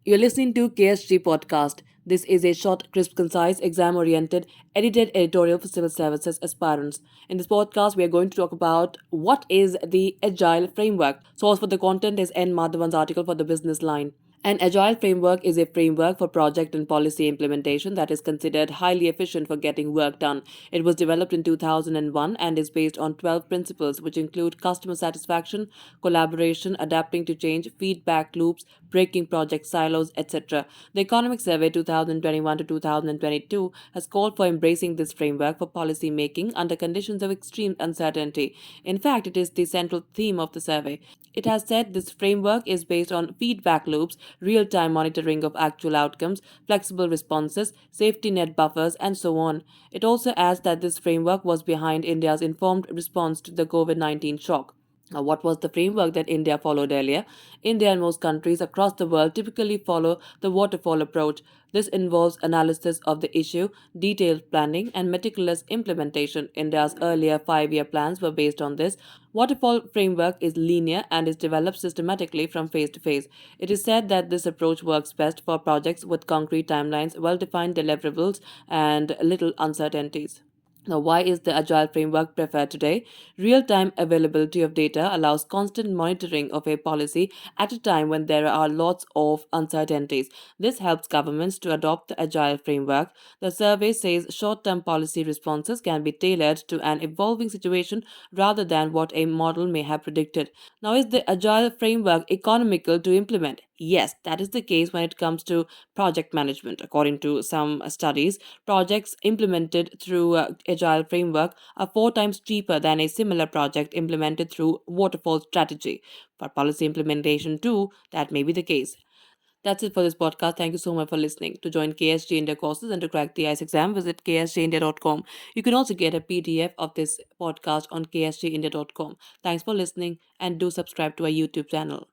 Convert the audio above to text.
You're listening to KSG Podcast. This is a short, crisp, concise, exam oriented, edited editorial for civil services aspirants. In this podcast, we are going to talk about what is the Agile Framework. Source for the content is N. Madhavan's article for the business line. An agile framework is a framework for project and policy implementation that is considered highly efficient for getting work done. It was developed in 2001 and is based on 12 principles, which include customer satisfaction, collaboration, adapting to change, feedback loops, breaking project silos, etc. The Economic Survey 2021 to 2022 has called for embracing this framework for policy making under conditions of extreme uncertainty. In fact, it is the central theme of the survey. It has said this framework is based on feedback loops, real time monitoring of actual outcomes, flexible responses, safety net buffers, and so on. It also adds that this framework was behind India's informed response to the COVID 19 shock. Now, what was the framework that India followed earlier? India and most countries across the world typically follow the waterfall approach. This involves analysis of the issue, detailed planning, and meticulous implementation. India's earlier 5 year plans were based on this. Waterfall framework is linear and is developed systematically from phase to phase. It is said that this approach works best for projects with concrete timelines, well defined deliverables, and little uncertainties. Now, why is the Agile framework preferred today? Real time availability of data allows constant monitoring of a policy at a time when there are lots of uncertainties. This helps governments to adopt the Agile framework. The survey says short term policy responses can be tailored to an evolving situation rather than what a model may have predicted. Now, is the Agile framework economical to implement? Yes, that is the case when it comes to project management. According to some studies, projects implemented through Agile Framework are 4 times cheaper than a similar project implemented through Waterfall Strategy. For policy implementation, too, that may be the case. That's it for this podcast. Thank you so much for listening. To join KSG India courses and to crack the ICE exam, visit ksgindia.com. You can also get a PDF of this podcast on ksgindia.com. Thanks for listening and do subscribe to our YouTube channel.